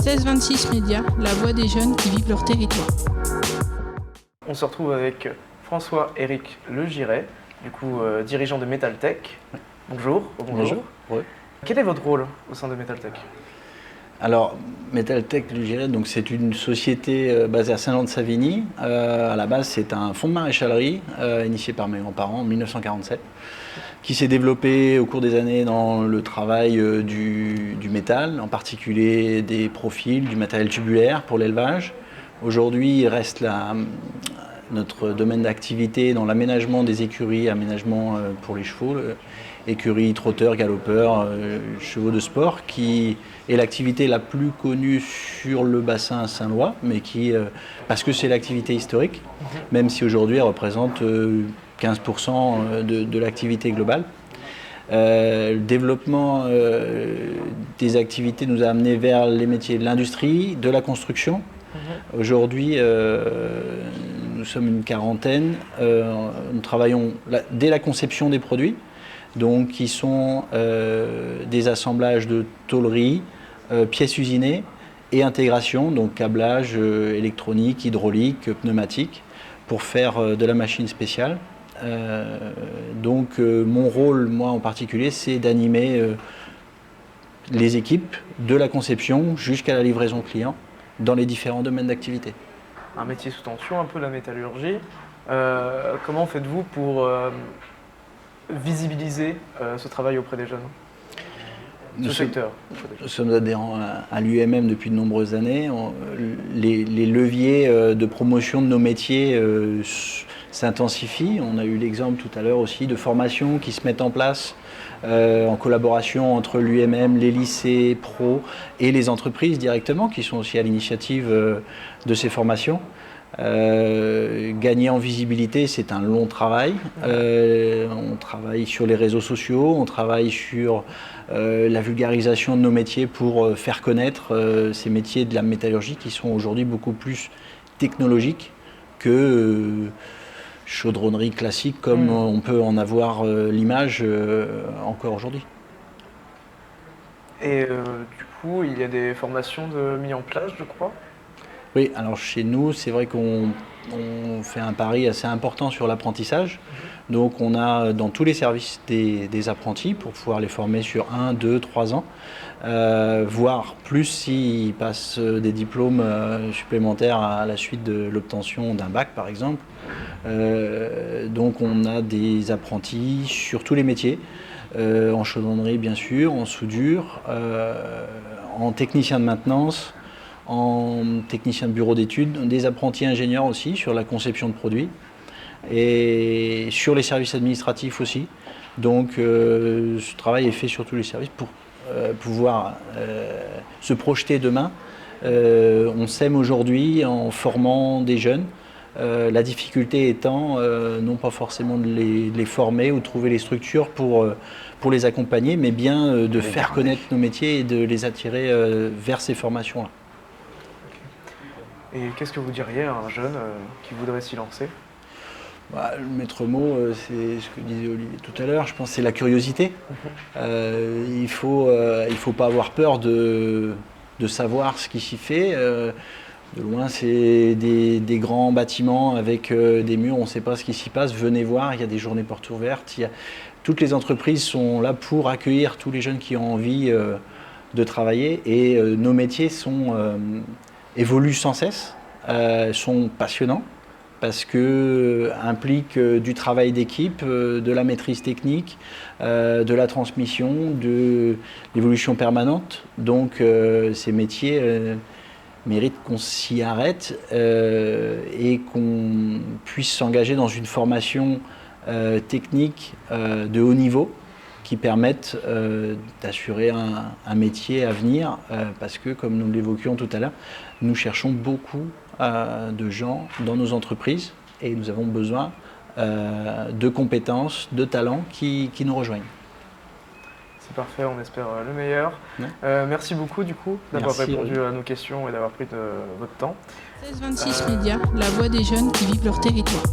1626 Médias, la voix des jeunes qui vivent leur territoire. On se retrouve avec François-Éric Legiret, dirigeant de Metaltech. Bonjour. Bonjour. Ouais. Quel est votre rôle au sein de Metaltech ? Alors, Metaltech Legiret, c'est une société basée à Saint-Jean-de-Savigny. À la base, c'est un fonds de maréchalerie initié par mes grands-parents en 1947, qui s'est développé au cours des années dans le travail du métal, en particulier des profils, du matériel tubulaire pour l'élevage. Aujourd'hui, il reste notre domaine d'activité dans l'aménagement des écuries, aménagement pour les chevaux, écuries, trotteurs, galopeurs, chevaux de sport, qui est l'activité la plus connue sur le bassin Saint-Lois, mais parce que c'est l'activité historique, même si aujourd'hui elle représente 15% de l'activité globale. Le développement des activités nous a amené vers les métiers de l'industrie, de la construction. Aujourd'hui, nous sommes une quarantaine. Nous travaillons dès la conception des produits, qui sont des assemblages de tôleries, pièces usinées et intégration, donc câblage électronique, hydraulique, pneumatique, pour faire de la machine spéciale. Mon rôle, moi en particulier, c'est d'animer les équipes de la conception jusqu'à la livraison client dans les différents domaines d'activité. Un métier sous tension, un peu la métallurgie. Comment faites-vous pour visibiliser ce travail auprès des jeunes ? Nous sommes adhérents à l'UMM depuis de nombreuses années. Les leviers de promotion de nos métiers s'intensifient. On a eu l'exemple tout à l'heure aussi de formations qui se mettent en place en collaboration entre l'UMM, les lycées pro et les entreprises directement, qui sont aussi à l'initiative de ces formations. Gagner en visibilité, c'est un long travail. On travaille sur les réseaux sociaux, on travaille sur la vulgarisation de nos métiers pour faire connaître ces métiers de la métallurgie qui sont aujourd'hui beaucoup plus technologiques que chaudronnerie classique comme on peut en avoir l'image encore aujourd'hui. Et il y a des formations mises en place, je crois. Oui, alors chez nous, c'est vrai qu'on fait un pari assez important sur l'apprentissage. Donc on a dans tous les services des apprentis pour pouvoir les former sur 1, 2, 3 ans, voire plus s'ils passent des diplômes supplémentaires à la suite de l'obtention d'un bac par exemple. Donc on a des apprentis sur tous les métiers, en chaudronnerie bien sûr, en soudure, en technicien de maintenance, en technicien de bureau d'études, des apprentis ingénieurs aussi sur la conception de produits et sur les services administratifs aussi. Donc ce travail est fait sur tous les services pour pouvoir se projeter demain. On sème aujourd'hui en formant des jeunes, la difficulté étant non pas forcément de les former ou de trouver les structures pour les accompagner, mais bien de faire connaître nos métiers et de les attirer vers ces formations-là. Et qu'est-ce que vous diriez à un jeune qui voudrait s'y lancer ? Le maître mot, c'est ce que disait Olivier tout à l'heure, je pense que c'est la curiosité. Il ne faut pas avoir peur de savoir ce qui s'y fait. De loin, c'est des grands bâtiments avec des murs, on ne sait pas ce qui s'y passe. Venez voir, il y a des journées portes ouvertes. Toutes les entreprises sont là pour accueillir tous les jeunes qui ont envie de travailler. Et nos métiers évoluent sans cesse, sont passionnants parce que impliquent du travail d'équipe, de la maîtrise technique, de la transmission, de l'évolution permanente. Donc ces métiers méritent qu'on s'y arrête et qu'on puisse s'engager dans une formation technique de haut niveau qui permettent d'assurer un métier à venir parce que, comme nous l'évoquions tout à l'heure, nous cherchons beaucoup de gens dans nos entreprises et nous avons besoin de compétences, de talents qui nous rejoignent. C'est parfait, on espère le meilleur. Ouais. Merci beaucoup d'avoir répondu à nos questions et d'avoir pris de votre temps. 1626 Médias, la voix des jeunes qui vivent leur territoire.